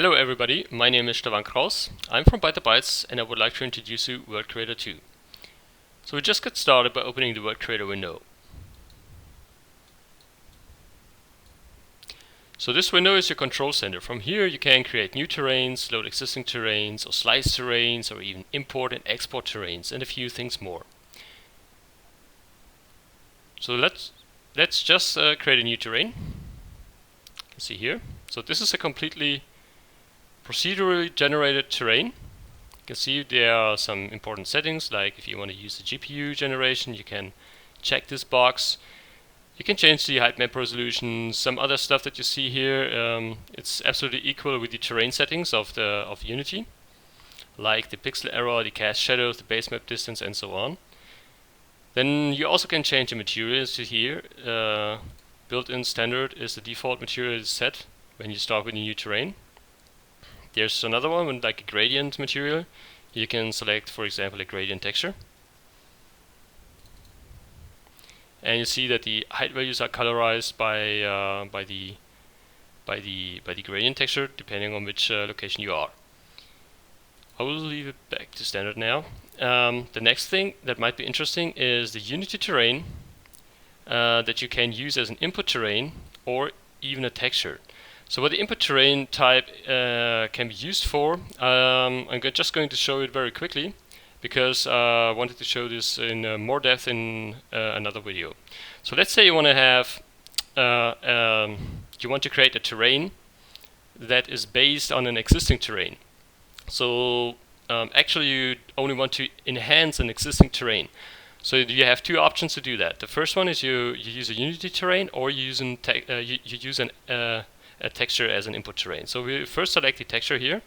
Hello everybody, my name is Stefan Kraus. I'm from ByteBytes and I would like to introduce you World Creator 2. So we just get started by opening the World Creator window. So this window is your control center. From here you can create new terrains, load existing terrains, or slice terrains, or even import and export terrains, and a few things more. So let's just create a new terrain. You can see here. So this is a completely procedurally generated terrain. You can see there are some important settings, like if you want to use the GPU generation, you can check this box. You can change the height map resolution, some other stuff that you see here. It's absolutely equal with the terrain settings of Unity, like the pixel error, the cast shadows, the base map distance, and so on. Then you also can change the materials here. Built-in standard is the default material set when you start with a new terrain. There's another one with like a gradient material. You can select, for example, a gradient texture. And you see that the height values are colorized by the gradient texture, depending on which location you are. I will leave it back to standard now. The next thing that might be interesting is the Unity terrain that you can use as an input terrain or even a texture. So what the input terrain type can be used for, I'm just going to show it very quickly because I wanted to show this in more depth in another video. So let's say you want to have, you want to create a terrain that is based on an existing terrain. So actually you only want to enhance an existing terrain. So you have two options to do that. The first one is you use a Unity terrain, or you use a texture as an input terrain. So we first select the texture here,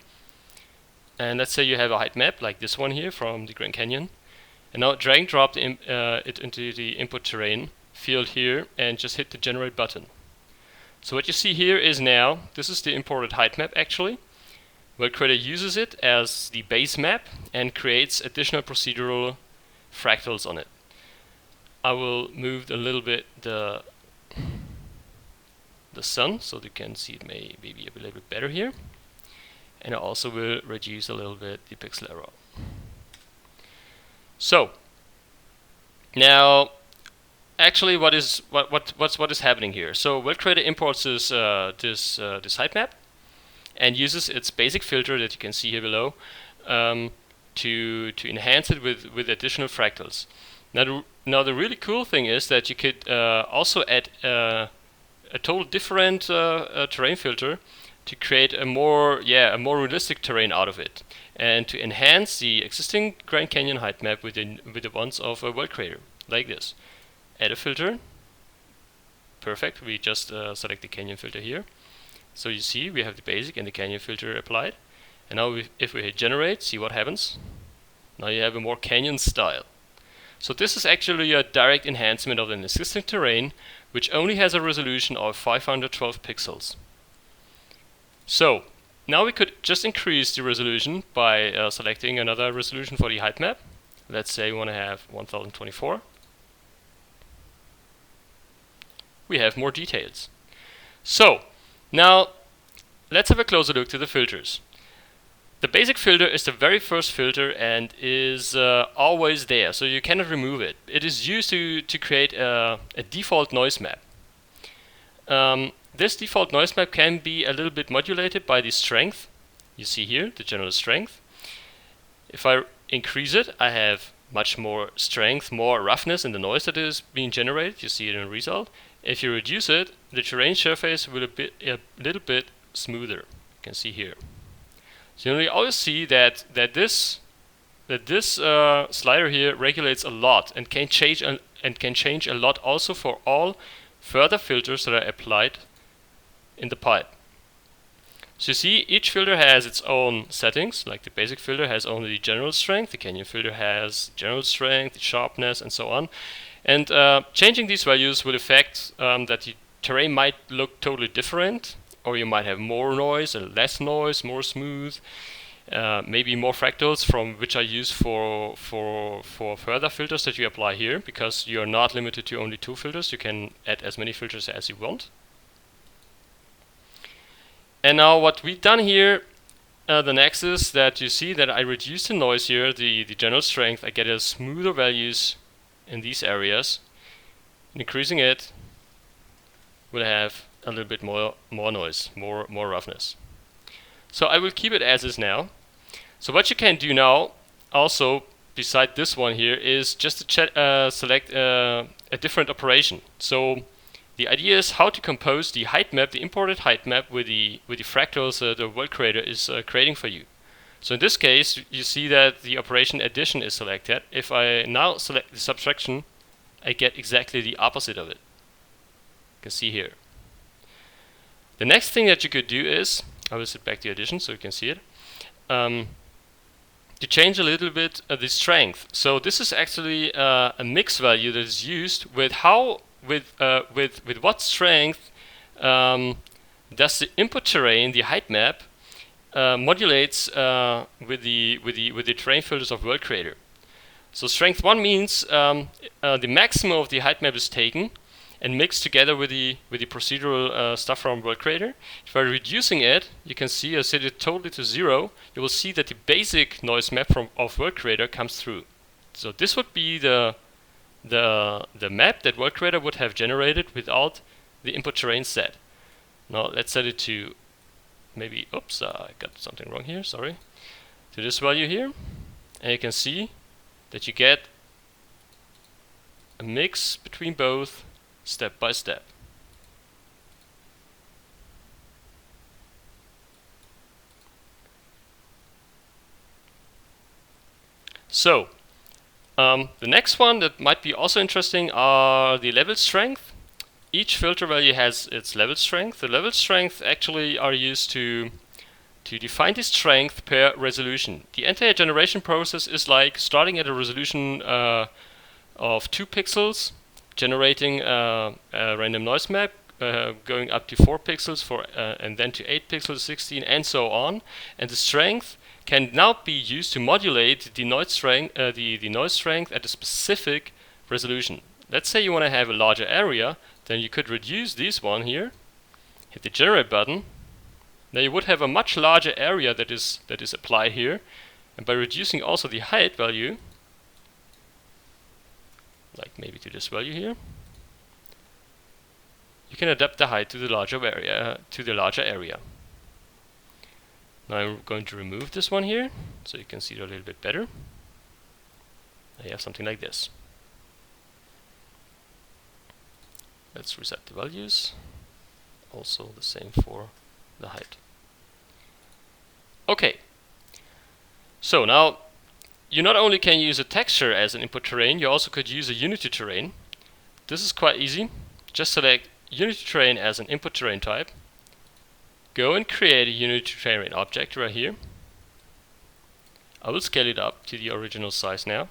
and let's say you have a height map like this one here from the Grand Canyon, and now drag and drop it into the input terrain field here and just hit the generate button. So what you see here is now, this is the imported height map actually. World Creator uses it as the base map and creates additional procedural fractals on it. I will move a little bit the sun so you can see it maybe a little bit better here, and I also will reduce a little bit the pixel error. So now actually what is happening here? So World Creator imports this height map and uses its basic filter that you can see here below to enhance it with additional fractals. Now the really cool thing is that you could also add a total different terrain filter to create a more realistic terrain out of it, and to enhance the existing Grand Canyon height map with the ones of a World Creator, like this. Add a filter. Perfect. We just select the Canyon filter here. So you see we have the basic and the Canyon filter applied. And now if we hit generate, see what happens. Now you have a more Canyon style. So this is actually a direct enhancement of an existing terrain, which only has a resolution of 512 pixels. So now we could just increase the resolution by selecting another resolution for the height map. Let's say we want to have 1024. We have more details. So now let's have a closer look to the filters. The basic filter is the very first filter and is always there, so you cannot remove it. It is used to create a default noise map. This default noise map can be a little bit modulated by the strength. You see here, the general strength. If I increase it, I have much more strength, more roughness in the noise that is being generated. You see it in the result. If you reduce it, the terrain surface will be a little bit smoother. You can see here. So you always see that this slider here regulates a lot and can change a lot also for all further filters that are applied in the pipe. So you see each filter has its own settings, like the basic filter has only the general strength, the Canyon filter has general strength, the sharpness, and so on. And changing these values will affect that the terrain might look totally different, or you might have more noise or less noise, more smooth, maybe more fractals from which are used for further filters that you apply here, because you are not limited to only 2 filters. You can add as many filters as you want. And now what we've done here, the next is that you see that I reduced the noise here, the general strength. I get a smoother values in these areas. Increasing it will have a little bit more noise, more roughness. So I will keep it as is now. So what you can do now, also beside this one here, is just to select a different operation. So the idea is how to compose the height map, the imported height map, with the fractals the World Creator is creating for you. So in this case, you see that the operation addition is selected. If I now select the subtraction, I get exactly the opposite of it. You can see here. The next thing that you could do is, I will set back the addition so you can see it, to change a little bit the strength. So this is actually a mix value that is used with how, with what strength does the input terrain, the height map, modulates with the terrain filters of World Creator. So strength 1 means the maximum of the height map is taken and mixed together with the procedural stuff from World Creator. If I'm reducing it, you can see I set it totally to 0. You will see that the basic noise map of World Creator comes through. So this would be the map that World Creator would have generated without the input terrain set. Now let's set it to maybe, oops, I got something wrong here, sorry. To this value here, and you can see that you get a mix between both step by step. So the next one that might be also interesting are the level strength. Each filter value has its level strength. The level strength actually are used to define the strength per resolution. The entire generation process is like starting at a resolution of 2 pixels, generating a random noise map, going up to 4 pixels and then to 8 pixels, 16, and so on. And the strength can now be used to modulate the noise strength, the noise strength at a specific resolution. Let's say you want to have a larger area, then you could reduce this one here, hit the generate button. Now you would have a much larger area that is applied here, and by reducing also the height value, like maybe to this value here, you can adapt the height to the larger area. Now I'm going to remove this one here, so you can see it a little bit better. Now you have something like this. Let's reset the values. Also the same for the height. Okay. So now you not only can use a texture as an input terrain, you also could use a Unity terrain. This is quite easy. Just select Unity terrain as an input terrain type. Go and create a Unity terrain object right here. I will scale it up to the original size now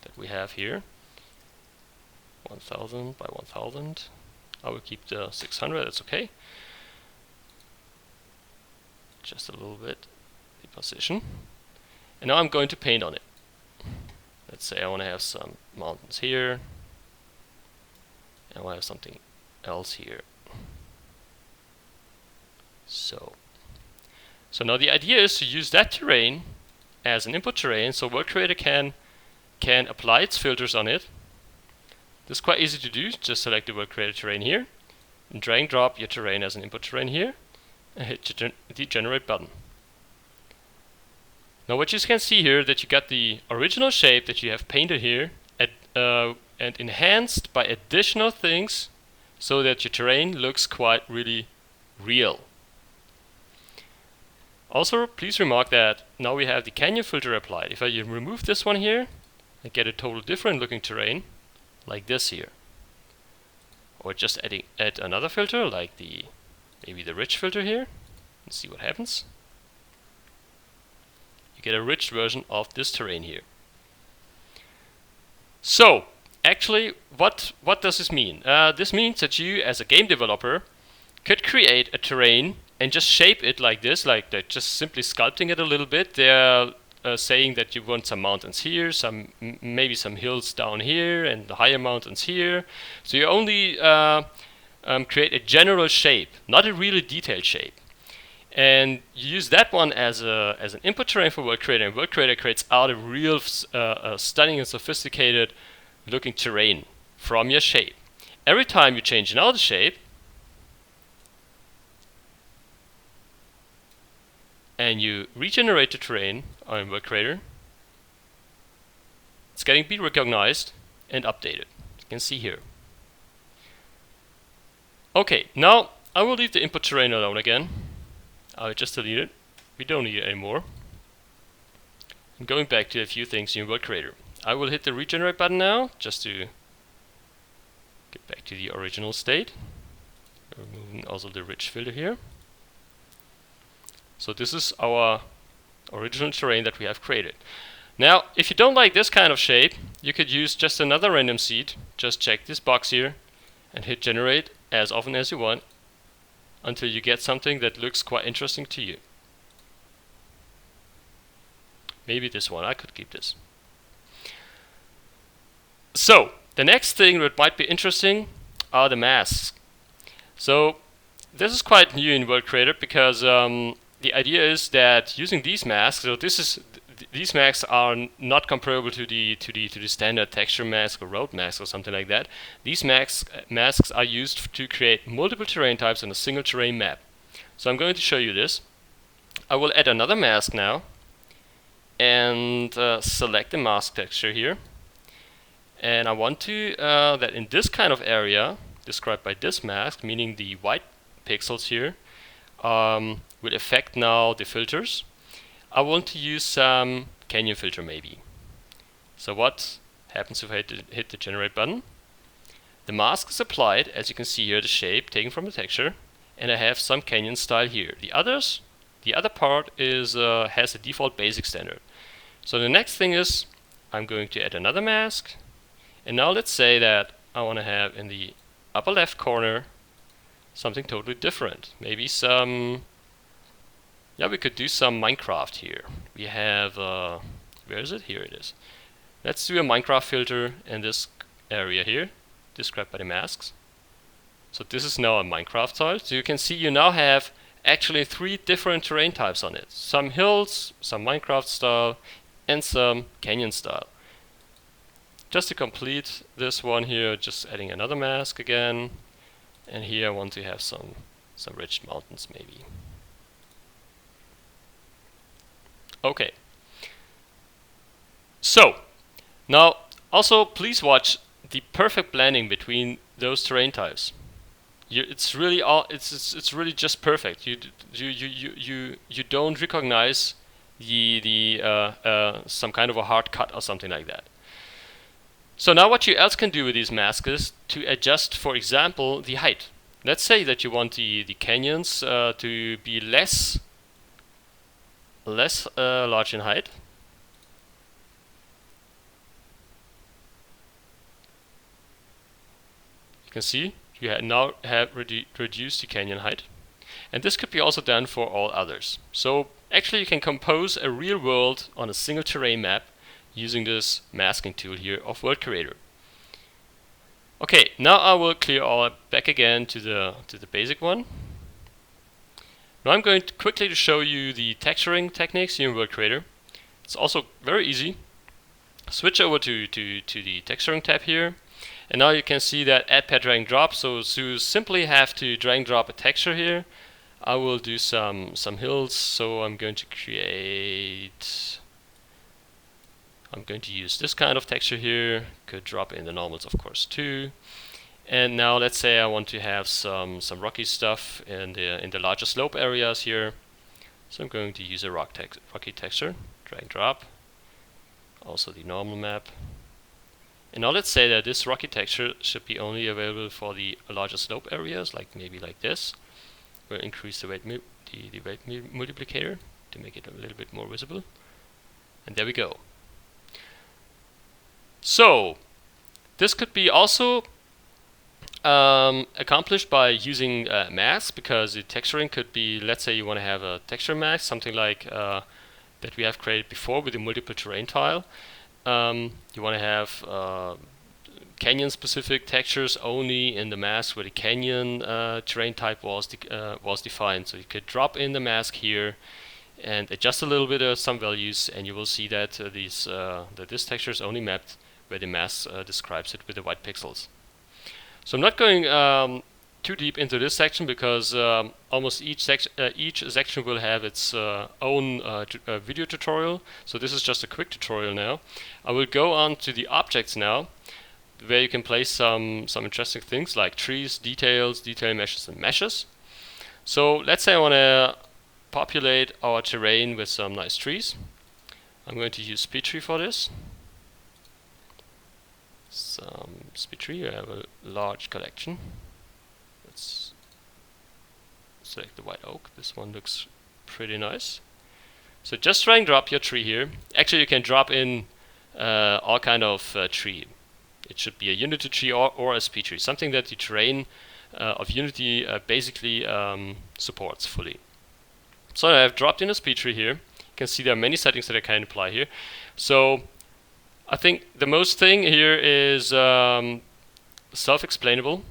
that we have here. 1000 by 1000. I will keep the 600, that's okay. Just a little bit the position. And now I'm going to paint on it. Let's say I want to have some mountains here. And I want to have something else here. So now the idea is to use that terrain as an input terrain, so World Creator can apply its filters on it. This is quite easy to do. Just select the World Creator terrain here, and drag and drop your terrain as an input terrain here, and hit the generate button. Now what you can see here, that you got the original shape that you have painted here, and enhanced by additional things, so that your terrain looks quite really real. Also, please remark that now we have the canyon filter applied. If I remove this one here, I get a total different looking terrain, like this here. Or just add another filter, like maybe the ridge filter here, and see what happens. You get a ridged version of this terrain here. So, actually, what does this mean? This means that you, as a game developer, could create a terrain and just shape it like this, like that, just simply sculpting it a little bit. They're saying that you want some mountains here, maybe some hills down here, and the higher mountains here. So you only create a general shape, not a really detailed shape. And you use that one as an input terrain for World Creator, and World Creator creates out a real stunning and sophisticated looking terrain from your shape. Every time you change another shape, and you regenerate the terrain on World Creator, it's getting be recognized and updated. You can see here. Okay, now I will leave the input terrain alone again. I'll just delete it. We don't need it anymore. And going back to a few things in World Creator. I will hit the regenerate button now, just to get back to the original state. Removing also the rich filter here. So this is our original terrain that we have created. Now, if you don't like this kind of shape, you could use just another random seed. Just check this box here and hit generate as often as you want until you get something that looks quite interesting to you. Maybe this one, I could keep this. So, the next thing that might be interesting are the masks. So, this is quite new in World Creator because the idea is that using these masks, so these masks are not comparable to the standard texture mask or road mask or something like that. These masks are used to create multiple terrain types on a single terrain map. So I'm going to show you this. I will add another mask now and select the mask texture here. And I want to that in this kind of area described by this mask, meaning the white pixels here, will affect now the filters. I want to use some canyon filter maybe. So what happens if I hit the generate button? The mask is applied, as you can see here, the shape taken from the texture, and I have some canyon style here. The other part is has a default basic standard. So the next thing is I'm going to add another mask, and now let's say that I want to have in the upper left corner something totally different. Maybe some, yeah, we could do some Minecraft here. We have, where is it? Here it is. Let's do a Minecraft filter in this area here, described by the masks. So this is now a Minecraft tile. So you can see you now have actually 3 different terrain types on it. Some hills, some Minecraft style, and some canyon style. Just to complete this one here, just adding another mask again. And here I want to have some rich mountains maybe. Okay. So, now also please watch the perfect blending between those terrain types. It's really it's really just perfect. You don't recognize some kind of a hard cut or something like that. So now what you else can do with these masks is to adjust, for example, the height. Let's say that you want the canyons to be less large in height. You can see you now have reduced the canyon height. And this could be also done for all others. So actually you can compose a real world on a single terrain map using this masking tool here of World Creator. Okay, now I will clear all back again to the basic one. Now I'm going to quickly show you the texturing techniques here in World Creator. It's also very easy. Switch over to the texturing tab here, and now you can see that add pair drag and drop. So you simply have to drag and drop a texture here. I will do some hills, so I'm going to use this kind of texture here. Could drop in the normals, of course, too. And now let's say I want to have some rocky stuff in the larger slope areas here. So I'm going to use a rocky texture, drag and drop. Also the normal map. And now let's say that this rocky texture should be only available for the larger slope areas, like maybe like this. We'll increase the weight multiplicator to make it a little bit more visible. And there we go. So this could be also accomplished by using masks, because the texturing could be, let's say you want to have a texture mask, something like that we have created before with the multiple terrain tile. You want to have canyon specific textures only in the mask where the canyon terrain type was defined. So you could drop in the mask here and adjust a little bit of some values, and you will see that this texture is only mapped where the mask describes it with the white pixels. So I'm not going too deep into this section because almost each section will have its own video tutorial. So this is just a quick tutorial now. I will go on to the objects now, where you can place some interesting things like trees, details, detail meshes, and meshes. So let's say I want to populate our terrain with some nice trees. I'm going to use SpeedTree for this. Some SpeedTree, I have a large collection. Let's select the white oak. This one looks pretty nice. So just drag and drop your tree here. Actually, you can drop in all kind of tree. It should be a Unity tree or a SpeedTree, something that the terrain of Unity basically supports fully. So I've dropped in a SpeedTree here. You can see there are many settings that I can apply here. So I think the most thing here is self-explainable.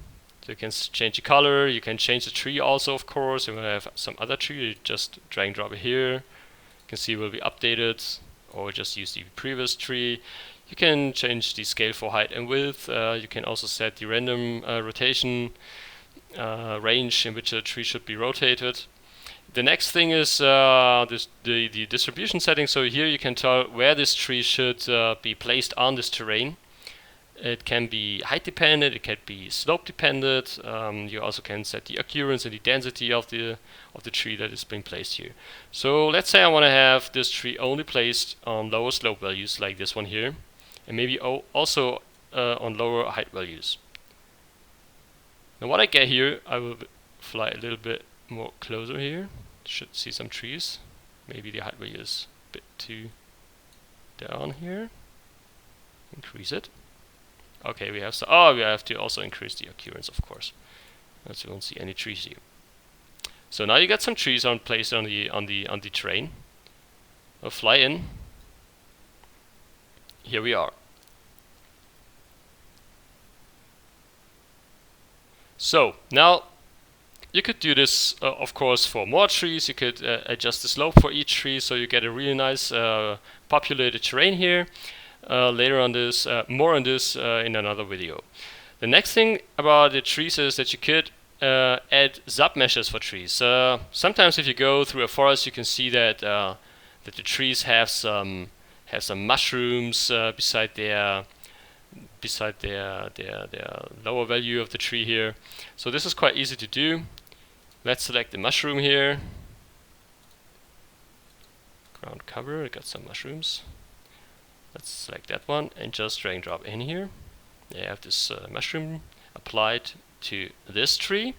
So you can change the color, you can change the tree also, of course. You're going to have some other tree, you just drag and drop it here. You can see it will be updated, or just use the previous tree. You can change the scale for height and width. You can also set the random rotation range in which a tree should be rotated. The next thing is the distribution setting. So here you can tell where this tree should be placed on this terrain. It can be height dependent, it can be slope dependent. You also can set the occurrence and the density of the tree that is being placed here. So let's say I want to have this tree only placed on lower slope values like this one here, and maybe also on lower height values. Now what I get here, I will fly a little bit more closer here. Should see some trees. Maybe the height value is a bit too down here. Increase it. Okay, we have we have to also increase the occurrence, of course. Else you won't see any trees here. So now you got some trees placed on the terrain. I'll fly in. Here we are. So now you could do this, of course, for more trees. You could adjust the slope for each tree, so you get a really nice populated terrain here. Later on this, more on this in another video. The next thing about the trees is that you could add submeshes for trees. Sometimes if you go through a forest, you can see that that the trees have some mushrooms beside their lower value of the tree here. So this is quite easy to do. Let's select the mushroom here. Ground cover, I got some mushrooms. Let's select that one and just drag and drop in here. You have this mushroom applied to this tree.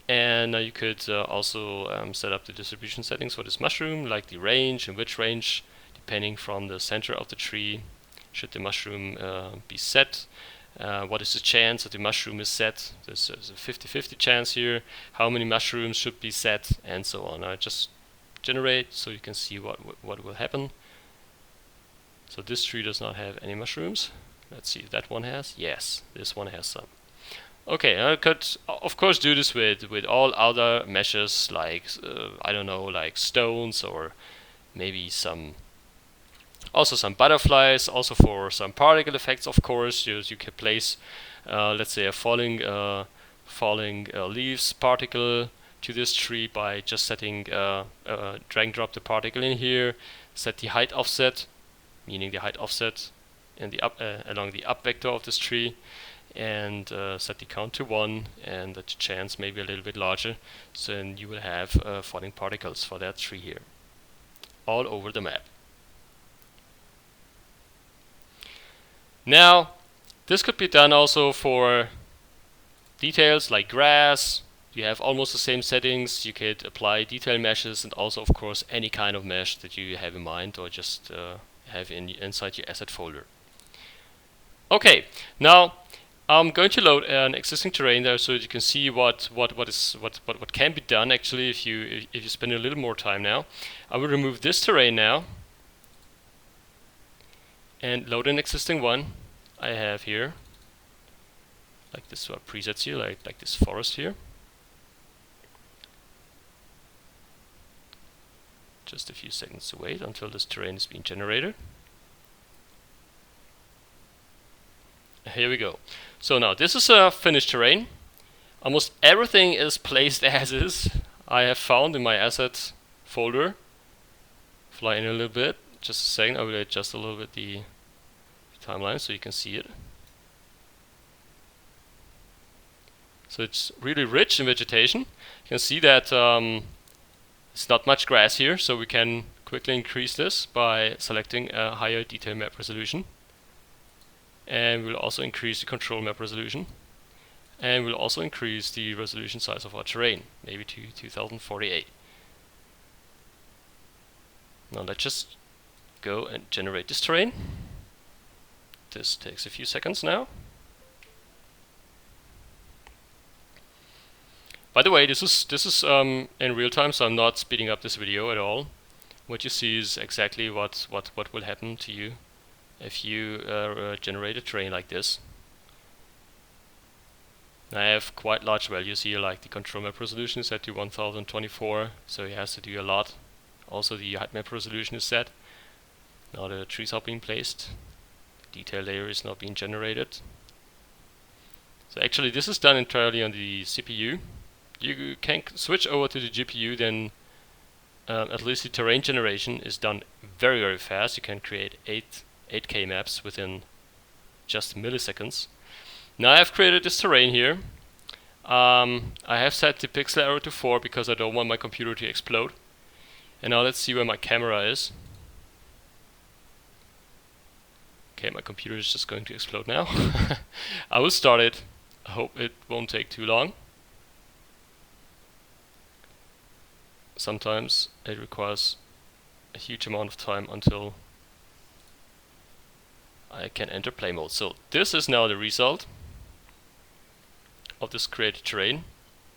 And now you could also set up the distribution settings for this mushroom, like the range and which range, depending from the center of the tree. Should the mushroom be set? What is the chance that the mushroom is set? There's a 50-50 chance here. How many mushrooms should be set, and so on. I just generate so you can see what will happen. So this tree does not have any mushrooms. Let's see if that one has. Yes, this one has some. Okay, I could of course do this with all other meshes, like I don't know, like stones, or maybe some butterflies, also for some particle effects, of course. You can place, let's say, a falling leaves particle to this tree by just setting, drag and drop the particle in here, set the height offset, meaning the height offset in the along the up vector of this tree, and set the count to 1 and the chance maybe a little bit larger. So then you will have falling particles for that tree here, all over the map. Now, this could be done also for details like grass. You have almost the same settings. You could apply detail meshes, and also, of course, any kind of mesh that you have in mind, or just have inside your asset folder. Okay, now I'm going to load an existing terrain there, so that you can see what can be done actually if you spend a little more time now. I will remove this terrain now and load an existing one I have here. like this presets here, like this forest here. Just a few seconds to wait until this terrain is being generated. Here we go. So now this is a finished terrain. Almost everything is placed as is. I have found in my assets folder. Fly in a little bit. Just a second. I will adjust a little bit the timeline so you can see it. So it's really rich in vegetation. You can see that it's not much grass here, so we can quickly increase this by selecting a higher detail map resolution. And we'll also increase the control map resolution. And we'll also increase the resolution size of our terrain, maybe to 2048. Now let's just go and generate this terrain. This takes a few seconds now. By the way, this is in real time, so I'm not speeding up this video at all. What you see is exactly what will happen to you if you generate a terrain like this. I have quite large values here, like the control map resolution is set to 1024, so it has to do a lot. Also the height map resolution is set. Now the trees are being placed. The detail layer is now being generated. So actually this is done entirely on the CPU. You can switch over to the GPU, then at least the terrain generation is done very fast. You can create 8K maps within just milliseconds. Now I have created this terrain here. I have set the pixel error to 4 because I don't want my computer to explode. And now let's see where my camera is. Okay, my computer is just going to explode now. I will start it. I hope it won't take too long. Sometimes it requires a huge amount of time until I can enter play mode. So this is now the result of this created terrain.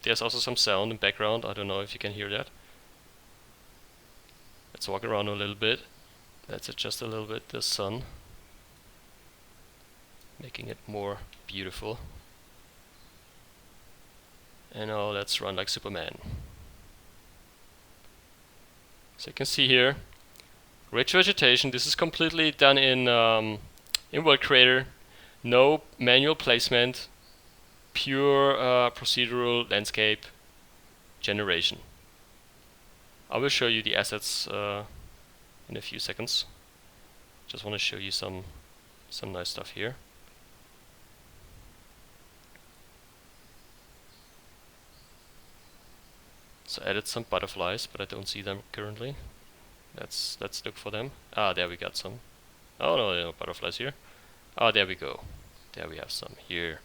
There's also some sound in background. I don't know if you can hear that. Let's walk around a little bit. Let's adjust a little bit the sun, making it more beautiful. And now let's run like Superman. So you can see here, rich vegetation. This is completely done in World Creator. No manual placement, pure procedural landscape generation. I will show you the assets in a few seconds. Just want to show you some nice stuff here. So added some butterflies, but I don't see them currently. Let's look for them. Ah, there we got some. Oh no, there are no butterflies here. Oh, there we go. There we have some here.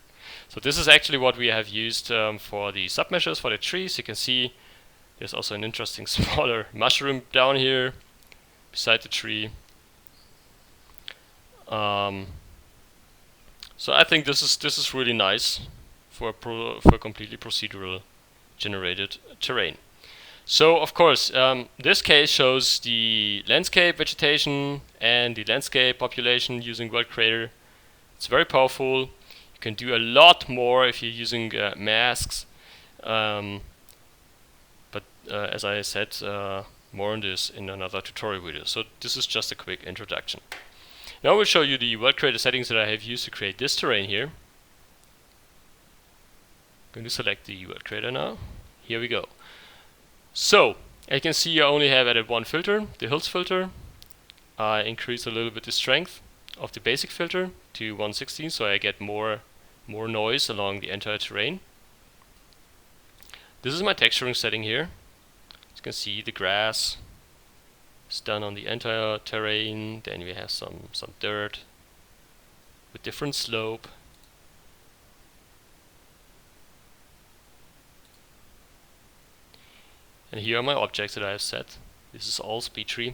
So this is actually what we have used for the submeasures for the trees. You can see there's also an interesting smaller mushroom down here beside the tree. So I think this is really nice for completely procedural generated terrain. So of course this case shows the landscape vegetation and the landscape population using World Creator. It's very powerful. You can do a lot more if you're using masks, but as I said, more on this in another tutorial video. So this is just a quick introduction. Now I will show you the World Creator settings that I have used to create this terrain here. I'm going to select the World Creator now. Here we go. So, as you can see, I only have added one filter, the Hills filter. I increased a little bit the strength of the basic filter to 116, so I get more noise along the entire terrain. This is my texturing setting here. As you can see, the grass is done on the entire terrain. Then we have some dirt with different slope. And here are my objects that I have set. This is all speed tree.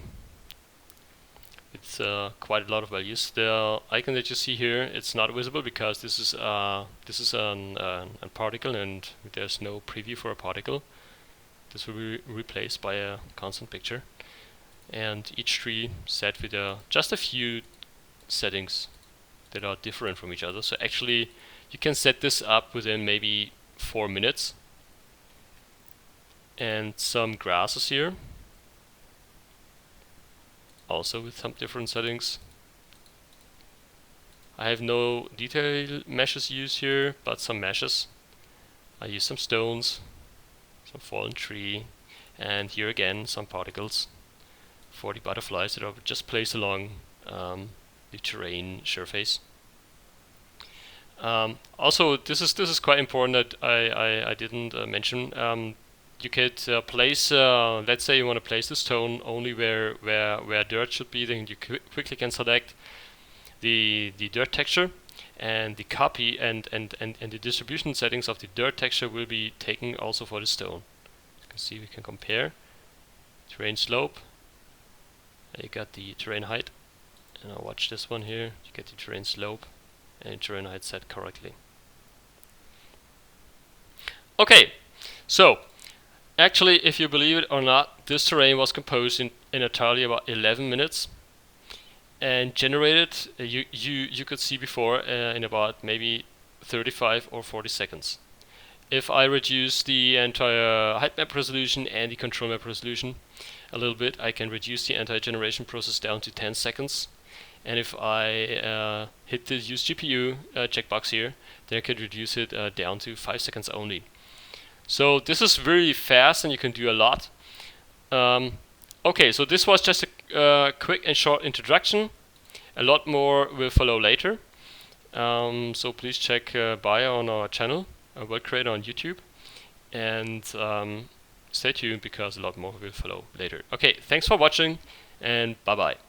It's quite a lot of values. The icon that you see here, it's not visible because this is a particle, and there's no preview for a particle. This will be replaced by a constant picture. And each tree set with just a few settings that are different from each other. So actually, You can set this up within maybe 4 minutes. And some grasses here, also with some different settings. I have no detail meshes used here, but some meshes. I use some stones, some fallen tree, and here again some particles for the butterflies that are just placed along the terrain surface. Also, this is quite important that I didn't mention. You could place, let's say you want to place the stone only where dirt should be, then you quickly can select the dirt texture, and the copy and the distribution settings of the dirt texture will be taken also for the stone. You can see we can compare terrain slope, and you got the terrain height, and I'll watch this one here. You get the terrain slope and the terrain height set correctly. Okay, so actually, if you believe it or not, this terrain was composed in entirely about 11 minutes and generated, you could see before, in about maybe 35 or 40 seconds. If I reduce the entire height map resolution and the control map resolution a little bit, I can reduce the entire generation process down to 10 seconds. And if I hit the use GPU checkbox here, then I could reduce it down to 5 seconds only. So this is really fast and you can do a lot. Okay, so this was just a quick and short introduction. A lot more will follow later. So please check bio on our channel, World Creator on YouTube. And stay tuned because a lot more will follow later. Okay, thanks for watching and bye bye.